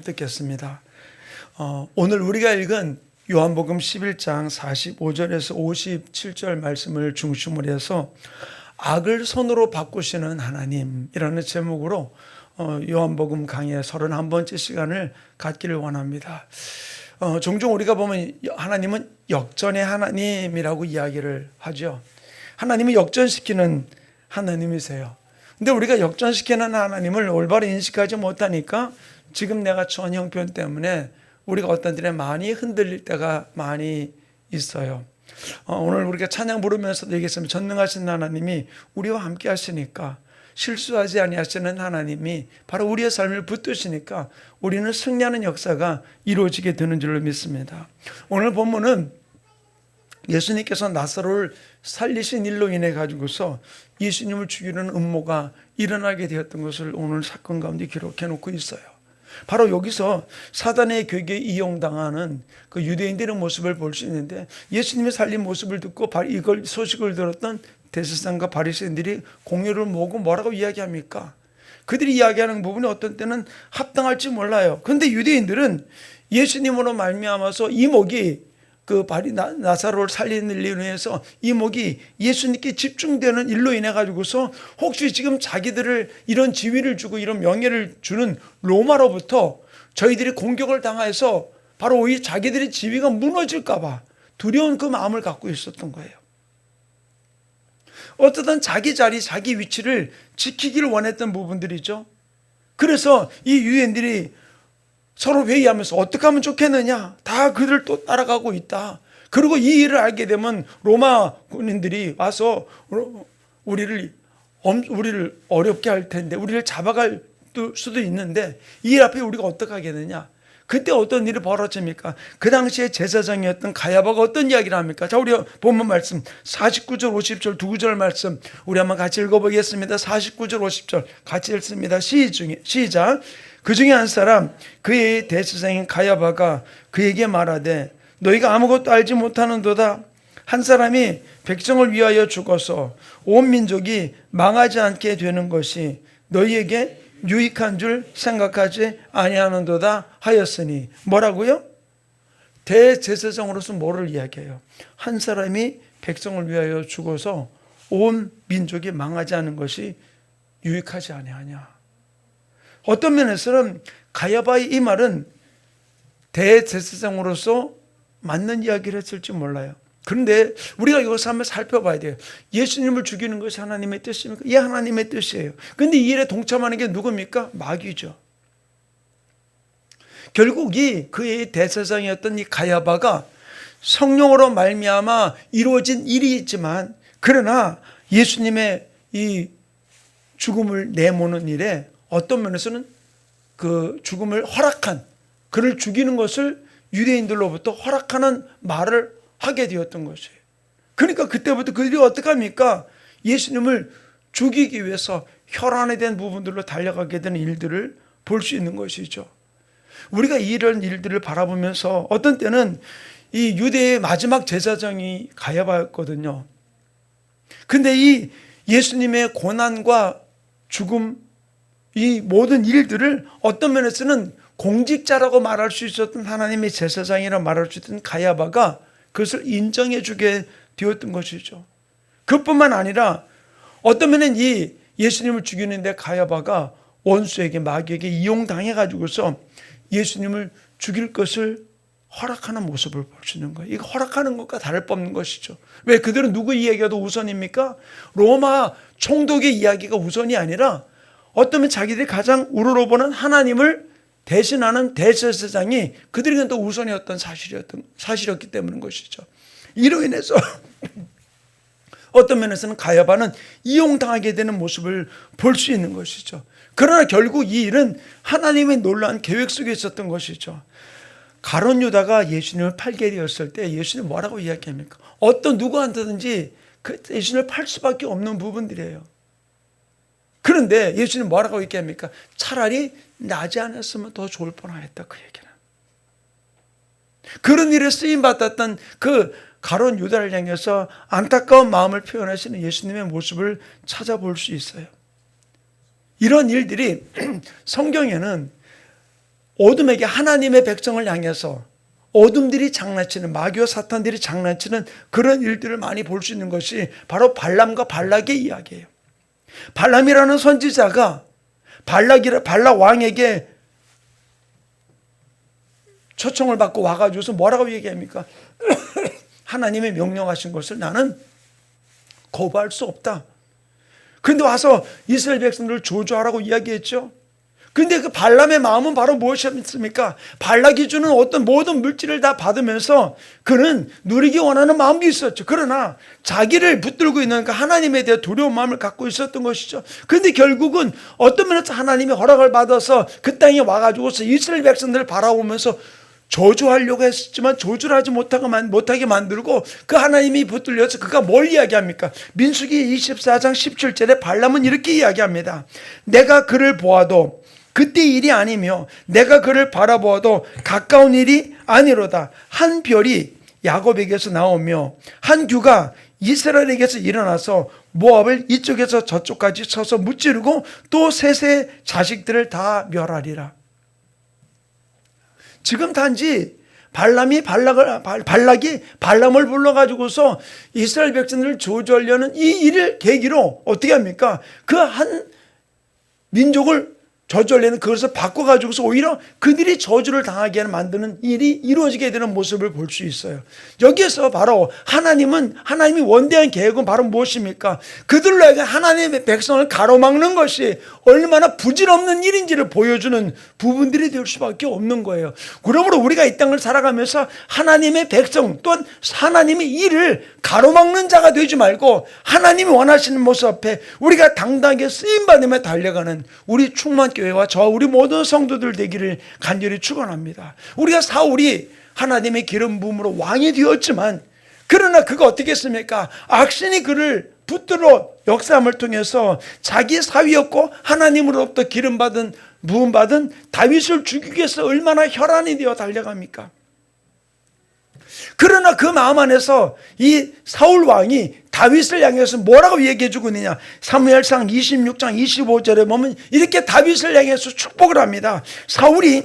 듣겠습니다. 오늘 우리가 읽은 요한복음 11장 45절에서 57절 말씀을 중심으로 해서 악을 선으로 바꾸시는 하나님이라는 제목으로 요한복음 강의 31번째 시간을 갖기를 원합니다. 종종 우리가 보면 하나님은 역전의 하나님이라고 이야기를 하죠. 하나님은 역전시키는 하나님이세요. 근데 우리가 역전시키는 하나님을 올바로 인식하지 못하니까 지금 내가 처한 형편 때문에 우리가 어떤 일에 많이 흔들릴 때가 많이 있어요. 오늘 우리가 찬양 부르면서도 얘기했습니다. 전능하신 하나님이 우리와 함께 하시니까, 실수하지 아니하시는 하나님이 바로 우리의 삶을 붙드시니까 우리는 승리하는 역사가 이루어지게 되는 줄로 믿습니다. 오늘 본문은 예수님께서 나사로를 살리신 일로 인해 가지고서 예수님을 죽이는 음모가 일어나게 되었던 것을 오늘 사건 가운데 기록해 놓고 있어요. 바로 여기서 사단의 괴계에 이용당하는 그 유대인들의 모습을 볼 수 있는데, 예수님의 살린 모습을 듣고 이걸 소식을 들었던 대제사장과 바리새인들이 공회를 모으고 뭐라고 이야기합니까? 그들이 이야기하는 부분이 어떤 때는 합당할지 몰라요. 그런데 유대인들은 예수님으로 말미암아서 이목이 나사로를 살리는 일로 인해서 이목이 예수님께 집중되는 일로 인해 가지고서 혹시 지금 자기들을 이런 지위를 주고 이런 명예를 주는 로마로부터 저희들이 공격을 당해서 바로 이 자기들의 지위가 무너질까 봐 두려운 그 마음을 갖고 있었던 거예요. 어쨌든 자기 자리, 자기 위치를 지키기를 원했던 부분들이죠. 그래서 이 유대인들이 서로 회의하면서 어떻게 하면 좋겠느냐, 다 그들 또 따라가고 있다. 그리고 이 일을 알게 되면 로마 군인들이 와서 우리를 어렵게 할 텐데, 우리를 잡아갈 수도 있는데 이 일 앞에 우리가 어떻게 하겠느냐. 그때 어떤 일이 벌어집니까? 그 당시에 제사장이었던 가야바가 어떤 이야기를 합니까? 자, 우리 본문 말씀 49절 50절 두 구절 말씀 우리 한번 같이 읽어보겠습니다. 49절 50절 같이 읽습니다. 시작. 그 중에 한 사람, 그의 대제사장인 가야바가 그에게 말하되 너희가 아무것도 알지 못하는도다. 한 사람이 백성을 위하여 죽어서 온 민족이 망하지 않게 되는 것이 너희에게 유익한 줄 생각하지 아니하는도다 하였으니. 뭐라고요? 대제사장으로서 뭐를 이야기해요? 한 사람이 백성을 위하여 죽어서 온 민족이 망하지 않은 것이 유익하지 아니하냐. 어떤 면에서는 가야바의 이 말은 대제사장으로서 맞는 이야기를 했을지 몰라요. 그런데 우리가 이것을 한번 살펴봐야 돼요. 예수님을 죽이는 것이 하나님의 뜻입니까? 예, 하나님의 뜻이에요. 그런데 이 일에 동참하는 게 누굽니까? 마귀죠. 결국 그의 대제사장이었던 이 가야바가 성령으로 말미암아 이루어진 일이 있지만, 그러나 예수님의 이 죽음을 내모는 일에 어떤 면에서는 그 죽음을 허락한, 그를 죽이는 것을 유대인들로부터 허락하는 말을 하게 되었던 것이에요. 그러니까 그때부터 그들이 어떻게 합니까? 예수님을 죽이기 위해서 혈안에 대한 부분들로 달려가게 되는 일들을 볼 수 있는 것이죠. 우리가 이런 일들을 바라보면서 어떤 때는 이 유대의 마지막 제사장이 가야바였거든요. 근데 이 예수님의 고난과 죽음, 이 모든 일들을 어떤 면에서는 공직자라고 말할 수 있었던 하나님의 제사장이라 말할 수 있던 가야바가 그것을 인정해 주게 되었던 것이죠. 그뿐만 아니라 어떤 면은 이 예수님을 죽이는데 가야바가 원수에게, 마귀에게 이용당해 가지고서 예수님을 죽일 것을 허락하는 모습을 볼 수 있는 거예요. 이거 허락하는 것과 다를 바 없는 것이죠. 왜? 그들은 누구 이야기가 더 우선입니까? 로마 총독의 이야기가 우선이 아니라 어쩌면 자기들이 가장 우러러보는 하나님을 대신하는 대제사장이 그들에게는 더 우선이었던 사실이었기 때문인 것이죠. 이로 인해서 어떤 면에서는 가야바는 이용당하게 되는 모습을 볼 수 있는 것이죠. 그러나 결국 이 일은 하나님의 놀라운 계획 속에 있었던 것이죠. 가룟 유다가 예수님을 팔게 되었을 때 예수님 뭐라고 이야기합니까? 어떤 누구한테든지 그 예수님을 팔 수밖에 없는 부분들이에요. 그런데 예수님 뭐라고 얘기합니까? 차라리 나지 않았으면 더 좋을 뻔하였다, 그 얘기는. 그런 일에 쓰임받았던 그 가룟 유다를 향해서 안타까운 마음을 표현하시는 예수님의 모습을 찾아볼 수 있어요. 이런 일들이 성경에는 어둠에게 하나님의 백성을 향해서 어둠들이 장난치는, 마귀와 사탄들이 장난치는 그런 일들을 많이 볼 수 있는 것이 바로 발람과 발락의 이야기예요. 발람이라는 선지자가 발락 왕에게 초청을 받고 와가지고서 뭐라고 얘기합니까? 하나님의 명령하신 것을 나는 거부할 수 없다. 그런데 와서 이스라엘 백성들을 저주하라고 이야기했죠. 그런데 그 발람의 마음은 바로 무엇이었습니까? 발락이 주는 어떤 모든 물질을 다 받으면서 그는 누리기 원하는 마음이 있었죠. 그러나 자기를 붙들고 있는 그 하나님에 대해 두려운 마음을 갖고 있었던 것이죠. 그런데 결국은 어떤 면에서 하나님의 허락을 받아서 그 땅에 와가지고서 이스라엘 백성들을 바라보면서 저주하려고 했지만 저주를 하지 못하게 만들고 그 하나님이 붙들려서 그가 뭘 이야기합니까? 민수기 24장 17절에 발람은 이렇게 이야기합니다. 내가 그를 보아도 그때 일이 아니며 내가 그를 바라보아도 가까운 일이 아니로다. 한 별이 야곱에게서 나오며 한 규가 이스라엘에게서 일어나서 모압을 이쪽에서 저쪽까지 쳐서 무찌르고 또 셋의 자식들을 다 멸하리라. 지금 단지 발락이 발람을 불러가지고서 이스라엘 백성들을 저주하려는 이 일을 계기로 어떻게 합니까? 그 한 민족을 저주하려는 그것을 바꿔가지고서 오히려 그들이 저주를 당하게 만드는 일이 이루어지게 되는 모습을 볼 수 있어요. 여기에서 바로 하나님이 원대한 계획은 바로 무엇입니까? 그들로 하여금 하나님의 백성을 가로막는 것이 얼마나 부질없는 일인지를 보여주는 부분들이 될 수밖에 없는 거예요. 그러므로 우리가 이 땅을 살아가면서 하나님의 백성 또한 하나님의 일을 가로막는 자가 되지 말고 하나님이 원하시는 모습 앞에 우리가 당당하게 쓰임받으며 달려가는 우리 충만교회와 저와 우리 모든 성도들 되기를 간절히 축원합니다. 우리가 사울이 하나님의 기름 부음으로 왕이 되었지만 그러나 그가 어떻게 했습니까? 악신이 그를 붙들어 역사함을 통해서 자기 사위였고 하나님으로부터 부음받은 다윗을 죽이기 위해서 얼마나 혈안이 되어 달려갑니까? 그러나 그 마음 안에서 이 사울 왕이 다윗을 향해서 뭐라고 얘기해 주고 있느냐? 사무엘상 26장 25절에 보면 이렇게 다윗을 향해서 축복을 합니다. 사울이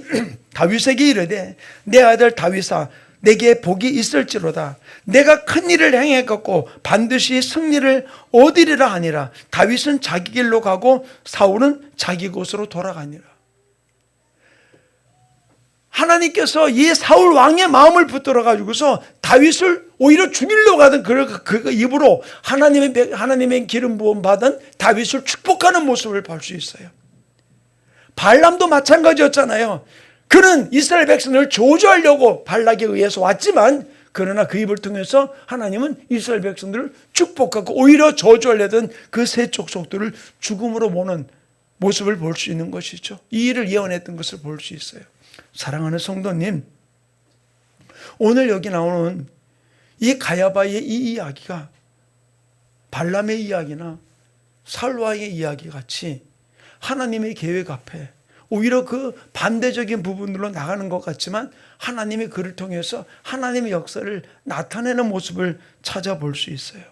다윗에게 이르되 내 아들 다윗아 내게 복이 있을지로다. 내가 큰 일을 행했고 반드시 승리를 얻으리라 하니라. 다윗은 자기 길로 가고 사울은 자기 곳으로 돌아가니라. 하나님께서 이 사울 왕의 마음을 붙들어 가지고서 다윗을 오히려 죽이려고 하던 그 입으로 하나님의 기름 부음 받은 다윗을 축복하는 모습을 볼 수 있어요. 발람도 마찬가지였잖아요. 그는 이스라엘 백성을 저주하려고 발락에 의해서 왔지만 그러나 그 입을 통해서 하나님은 이스라엘 백성들을 축복하고 오히려 저주하려던 그 세 족속들을 죽음으로 모는 모습을 볼 수 있는 것이죠. 이 일을 예언했던 것을 볼 수 있어요. 사랑하는 성도님, 오늘 여기 나오는 이 가야바의 이 이야기가 발람의 이야기나 사울왕의 이야기 같이 하나님의 계획 앞에 오히려 그 반대적인 부분으로 나가는 것 같지만 하나님이 그를 통해서 하나님의 역사를 나타내는 모습을 찾아볼 수 있어요.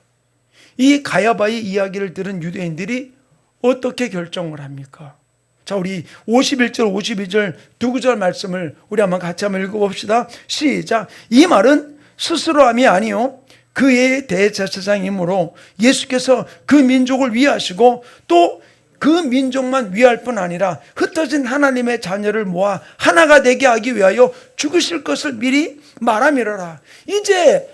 이 가야바의 이야기를 들은 유대인들이 어떻게 결정을 합니까? 자, 우리 51절, 52절 두 구절 말씀을 우리 한번 같이 한번 읽어봅시다. 시작. 이 말은 스스로 함이 아니요 그의 대제사장이므로 예수께서 그 민족을 위하시고 또 그 민족만 위할 뿐 아니라 흩어진 하나님의 자녀를 모아 하나가 되게 하기 위하여 죽으실 것을 미리 말함이로라. 이제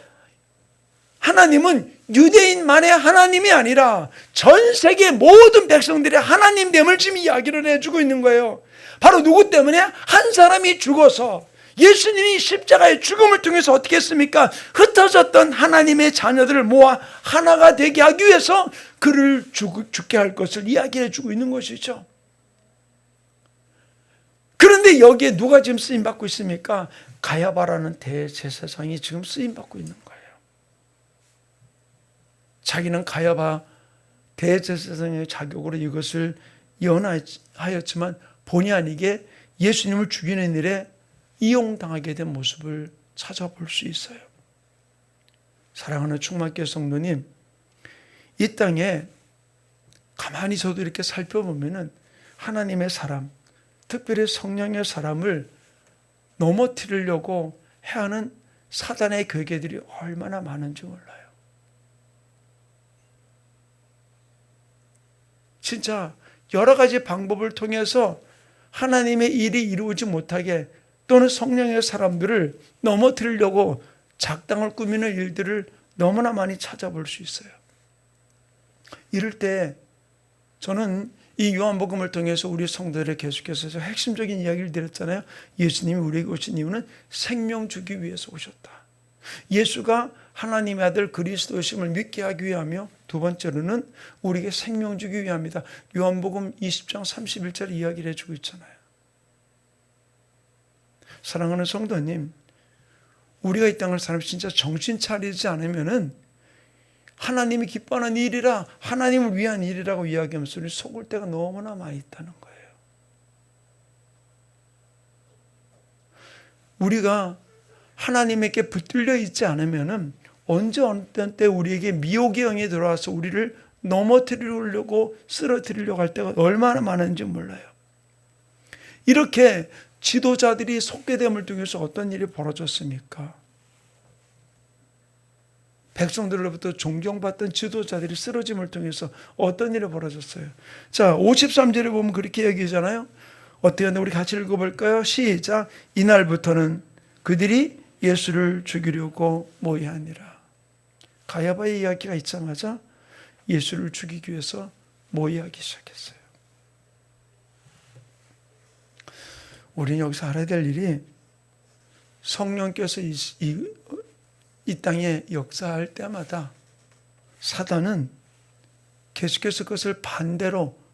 하나님은 유대인만의 하나님이 아니라 전 세계 모든 백성들의 하나님됨을 지금 이야기를 해주고 있는 거예요. 바로 누구 때문에? 한 사람이 죽어서 예수님이 십자가의 죽음을 통해서 어떻게 했습니까? 흩어졌던 하나님의 자녀들을 모아 하나가 되게 하기 위해서 그를 죽게 할 것을 이야기해 주고 있는 것이죠. 그런데 여기에 누가 지금 쓰임받고 있습니까? 가야바라는 대제사장이 지금 쓰임받고 있는 거예요. 자기는 가야바 대제사장의 자격으로 이것을 예언하였지만 본의 아니게 예수님을 죽이는 일에 이용당하게 된 모습을 찾아볼 수 있어요. 사랑하는 충만교회 성도님, 이 땅에 가만히 저도 이렇게 살펴보면은 하나님의 사람, 특별히 성령의 사람을 넘어뜨리려고 해하는 사단의 괴계들이 얼마나 많은지 몰라요. 진짜 여러 가지 방법을 통해서 하나님의 일이 이루어지지 못하게 또는 성령의 사람들을 넘어뜨리려고 작당을 꾸미는 일들을 너무나 많이 찾아볼 수 있어요. 이럴 때 저는 이 요한복음을 통해서 우리 성도들에 계속해서 핵심적인 이야기를 드렸잖아요. 예수님이 우리에게 오신 이유는 생명 주기 위해서 오셨다. 예수가 하나님의 아들 그리스도이심을 믿게 하기 위하며, 두 번째로는 우리에게 생명 주기 위함이다. 요한복음 20장 31절 이야기를 해주고 있잖아요. 사랑하는 성도님, 우리가 이 땅을 살면 진짜 정신 차리지 않으면은 하나님이 기뻐하는 일이라, 하나님을 위한 일이라고 이야기하면서 우리 속을 때가 너무나 많이 있다는 거예요. 우리가 하나님에게 붙들려 있지 않으면은 언제 어느 때 우리에게 미혹의 영이 들어와서 우리를 넘어뜨리려고 쓰러뜨리려고 할 때가 얼마나 많은지 몰라요. 이렇게 지도자들이 속개됨을 통해서 어떤 일이 벌어졌습니까? 백성들로부터 존경받던 지도자들이 쓰러짐을 통해서 어떤 일이 벌어졌어요? 자, 53절에 보면 그렇게 얘기하잖아요. 어떻게 하는데 우리 같이 읽어볼까요? 시작. 이날부터는 그들이 예수를 죽이려고 모의하니라. 가야바의 이야기가 있자마자 예수를 죽이기 위해서 모의하기 시작했어요. 우리는 여기서 알아야 될 일이, 성령께서 이 땅에 역사할 때마다 사단은 계속해서 그것을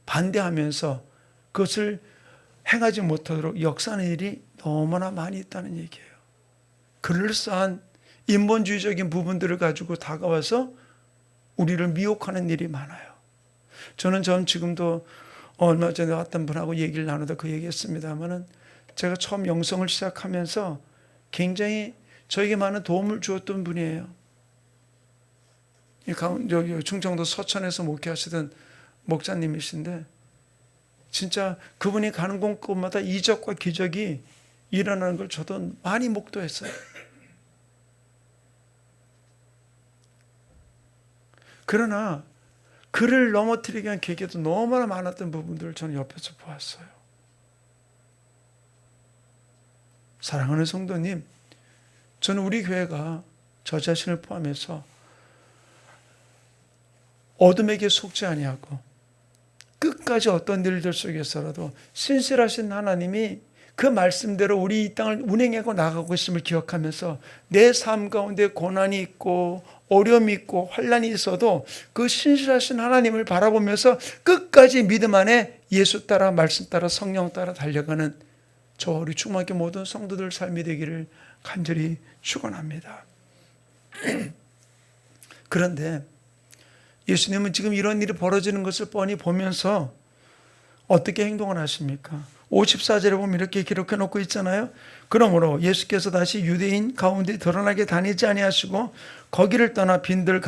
반대하면서 그것을 행하지 못하도록 역사하는 일이 너무나 많이 있다는 얘기예요. 그럴싸한 인본주의적인 부분들을 가지고 다가와서 우리를 미혹하는 일이 많아요. 저는 지금도 얼마 전에 어떤 분하고 얘기를 나누다 그 얘기했습니다만은, 제가 처음 영성을 시작하면서 굉장히 저에게 많은 도움을 주었던 분이에요. 여기 충청도 서천에서 목회하시던 목사님이신데, 진짜 그분이 가는 곳마다 이적과 기적이 일어나는 걸 저도 많이 목도했어요. 그러나 그를 넘어뜨리기 위한 계기도 너무나 많았던 부분들을 저는 옆에서 보았어요. 사랑하는 성도님, 저는 우리 교회가 저 자신을 포함해서 어둠에게 속지 아니하고 끝까지 어떤 일들 속에서라도 신실하신 하나님이 그 말씀대로 우리 이 땅을 운행하고 나가고 있음을 기억하면서 내 삶 가운데 고난이 있고 어려움이 있고 환난이 있어도 그 신실하신 하나님을 바라보면서 끝까지 믿음 안에 예수 따라, 말씀 따라, 성령 따라 달려가는 저 우리 충만교 모든 성도들 삶이 되기를 간절히 축원합니다. 그런데 예수님은 지금 이런 일이 벌어지는 것을 뻔히 보면서 어떻게 행동을 하십니까? 54절에 보면 이렇게 기록해 놓고 있잖아요. 그러므로 예수께서 다시 유대인 가운데 드러나게 다니지 아니하시고 거기를 떠나 빈들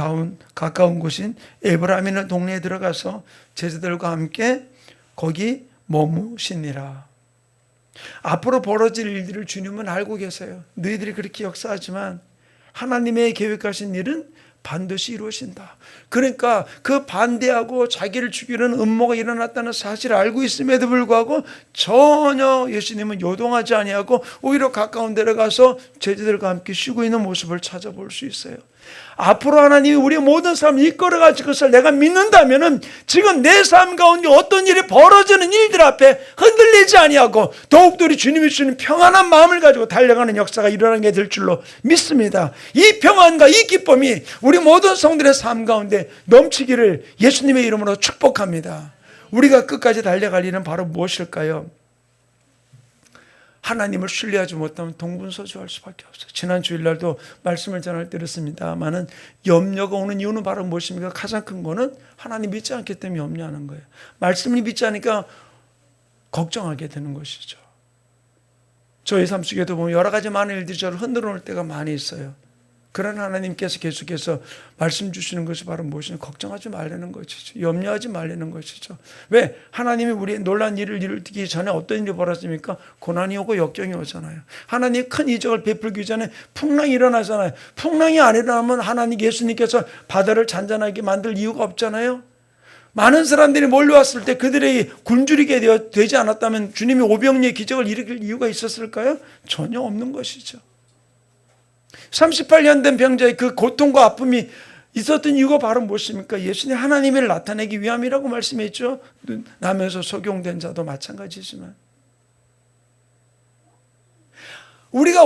가까운 곳인 에브라임이라는 동네에 들어가서 제자들과 함께 거기 머무시니라. 앞으로 벌어질 일들을 주님은 알고 계세요. 너희들이 그렇게 역사하지만 하나님의 계획하신 일은 반드시 이루어진다. 그러니까 그 반대하고 자기를 죽이는 음모가 일어났다는 사실을 알고 있음에도 불구하고 전혀 예수님은 요동하지 아니하고 오히려 가까운 데로 가서 제자들과 함께 쉬고 있는 모습을 찾아볼 수 있어요. 앞으로 하나님이 우리의 모든 삶을 이끌어가지고 그것을 내가 믿는다면은 지금 내 삶 가운데 어떤 일이 벌어지는 일들 앞에 흔들리지 아니하고 더욱더 우리 주님이 주시는 평안한 마음을 가지고 달려가는 역사가 일어나게 될 줄로 믿습니다. 이 평안과 이 기쁨이 우리 모든 성들의 삶 가운데 넘치기를 예수님의 이름으로 축복합니다. 우리가 끝까지 달려갈 일은 바로 무엇일까요? 하나님을 신뢰하지 못하면 동분서주할 수밖에 없어요. 지난 주일날도 말씀을 전할 때 그렇습니다만은 염려가 오는 이유는 바로 무엇입니까? 가장 큰 거는 하나님 믿지 않기 때문에 염려하는 거예요. 말씀을 믿지 않으니까 걱정하게 되는 것이죠. 저희 삶 속에도 보면 여러 가지 많은 일들이 저를 흔들어 놓을 때가 많이 있어요. 그런 하나님께서 계속해서 말씀 주시는 것이 바로 무엇이냐? 걱정하지 말라는 것이죠. 염려하지 말라는 것이죠. 왜? 하나님이 우리의 놀란 일을 이루기 전에 어떤 일이 벌어집니까? 고난이 오고 역경이 오잖아요. 하나님이 큰 이적을 베풀기 전에 풍랑이 일어나잖아요. 풍랑이 안 일어나면 하나님 예수님께서 바다를 잔잔하게 만들 이유가 없잖아요. 많은 사람들이 몰려왔을 때 그들에게 굶주리게 되지 않았다면 주님이 오병이의 기적을 일으킬 이유가 있었을까요? 전혀 없는 것이죠. 38년 된 병자의 그 고통과 아픔이 있었던 이유가 바로 무엇입니까? 예수님 하나님을 나타내기 위함이라고 말씀했죠. 나면서 속용된 자도 마찬가지지만 우리가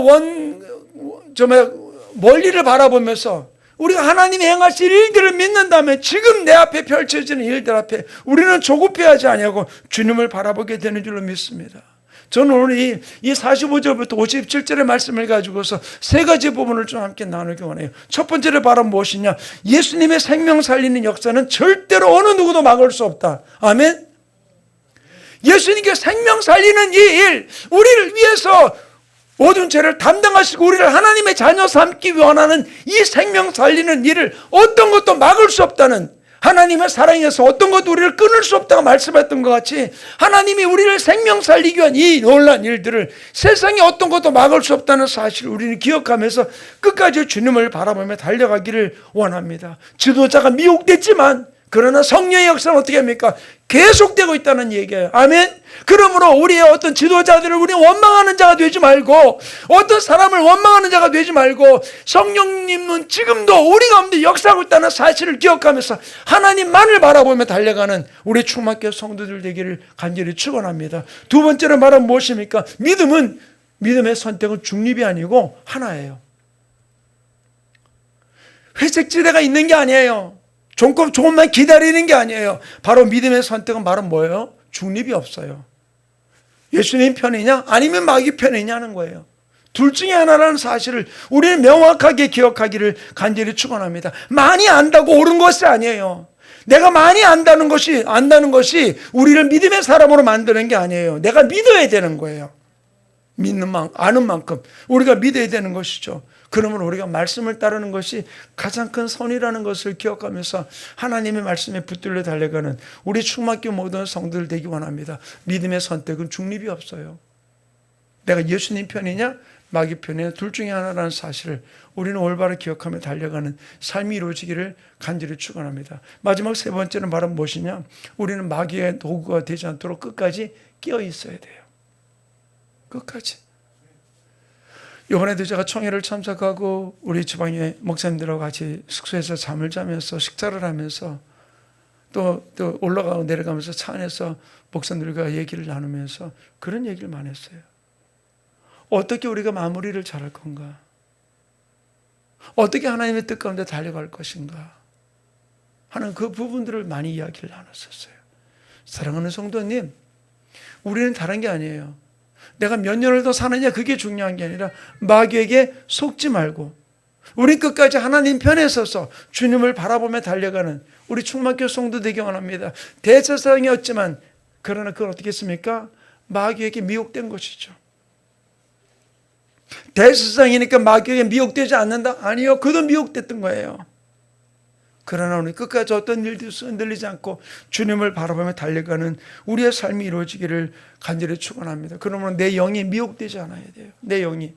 정말 멀리를 바라보면서 우리가 하나님이 행하실 일들을 믿는다면 지금 내 앞에 펼쳐지는 일들 앞에 우리는 조급해하지 아니하고 주님을 바라보게 되는 줄로 믿습니다. 저는 오늘 이 45절부터 57절의 말씀을 가지고서 세 가지 부분을 좀 함께 나누기 원해요. 첫 번째로 바로 무엇이냐? 예수님의 생명 살리는 역사는 절대로 어느 누구도 막을 수 없다. 아멘. 예수님께 생명 살리는 이 일, 우리를 위해서 모든 죄를 담당하시고 우리를 하나님의 자녀 삼기 원하는 이 생명 살리는 일을 어떤 것도 막을 수 없다는, 하나님의 사랑에서 어떤 것도 우리를 끊을 수 없다고 말씀했던 것 같이 하나님이 우리를 생명 살리기 위한 이 놀라운 일들을 세상에 어떤 것도 막을 수 없다는 사실을 우리는 기억하면서 끝까지 주님을 바라보며 달려가기를 원합니다. 지도자가 미혹됐지만 그러나 성령의 역사는 어떻게 합니까? 계속되고 있다는 얘기예요. 아멘. 그러므로 우리의 어떤 지도자들을 우리 원망하는 자가 되지 말고, 어떤 사람을 원망하는 자가 되지 말고, 성령님은 지금도 우리 가운데 역사하고 있다는 사실을 기억하면서 하나님만을 바라보며 달려가는 우리 충만교회 성도들 되기를 간절히 축원합니다. 두 번째로 말은 무엇입니까? 믿음의 선택은 중립이 아니고 하나예요. 회색지대가 있는 게 아니에요. 조금만 기다리는 게 아니에요. 바로 믿음의 선택은 바로 뭐예요? 중립이 없어요. 예수님 편이냐 아니면 마귀 편이냐는 거예요. 둘 중에 하나라는 사실을 우리는 명확하게 기억하기를 간절히 축원합니다. 많이 안다고 옳은 것이 아니에요. 내가 많이 안다는 것이 우리를 믿음의 사람으로 만드는 게 아니에요. 내가 믿어야 되는 거예요. 아는 만큼 우리가 믿어야 되는 것이죠. 그러면 우리가 말씀을 따르는 것이 가장 큰 선이라는 것을 기억하면서 하나님의 말씀에 붙들려 달려가는 우리 충만교회 모든 성도들 되기 원합니다. 믿음의 선택은 중립이 없어요. 내가 예수님 편이냐 마귀 편이냐 둘 중에 하나라는 사실을 우리는 올바로 기억하며 달려가는 삶이 이루어지기를 간절히 축원합니다. 마지막 세 번째는 바로 무엇이냐? 우리는 마귀의 도구가 되지 않도록 끝까지 끼어 있어야 돼요. 끝까지. 이번에도 제가 총회를 참석하고 우리 지방의 목사님들하고 같이 숙소에서 잠을 자면서 식사를 하면서 또 올라가고 내려가면서 차 안에서 목사님들과 얘기를 나누면서 그런 얘기를 많이 했어요. 어떻게 우리가 마무리를 잘할 건가? 어떻게 하나님의 뜻 가운데 달려갈 것인가? 하는 그 부분들을 많이 이야기를 나눴었어요. 사랑하는 성도님, 우리는 다른 게 아니에요. 내가 몇 년을 더 사느냐 그게 중요한 게 아니라 마귀에게 속지 말고 우리 끝까지 하나님 편에 서서 주님을 바라보며 달려가는 우리 충만교회 성도 되기 원합니다. 대제사장이었지만 그러나 그건 어떻게 했습니까? 마귀에게 미혹된 것이죠. 대제사장이니까 마귀에게 미혹되지 않는다? 아니요. 그도 미혹됐던 거예요. 그러나 우리 끝까지 어떤 일도 흔들리지 않고 주님을 바라보며 달려가는 우리의 삶이 이루어지기를 간절히 축원합니다. 그러면 내 영이 미혹되지 않아야 돼요. 내 영이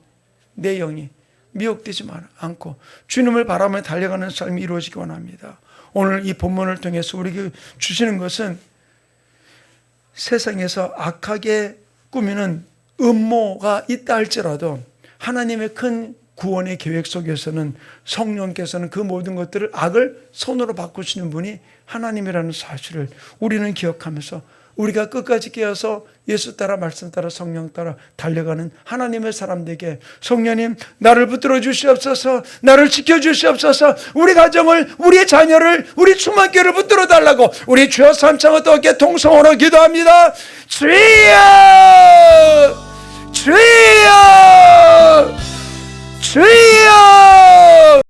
미혹되지 않고 주님을 바라보며 달려가는 삶이 이루어지기 원합니다. 오늘 이 본문을 통해서 우리에게 주시는 것은 세상에서 악하게 꾸미는 음모가 있다 할지라도 하나님의 큰 구원의 계획 속에서는 성령께서는 그 모든 것들을 악을 손으로 바꾸시는 분이 하나님이라는 사실을 우리는 기억하면서 우리가 끝까지 깨어서 예수 따라 말씀 따라 성령 따라 달려가는 하나님의 사람들에게 성령님 나를 붙들어 주시옵소서, 나를 지켜 주시옵소서, 우리 가정을 우리의 자녀를 우리 충만교회를 붙들어 달라고 우리 주여 삼창을 또게 통성으로 기도합니다. 주여 주여 주여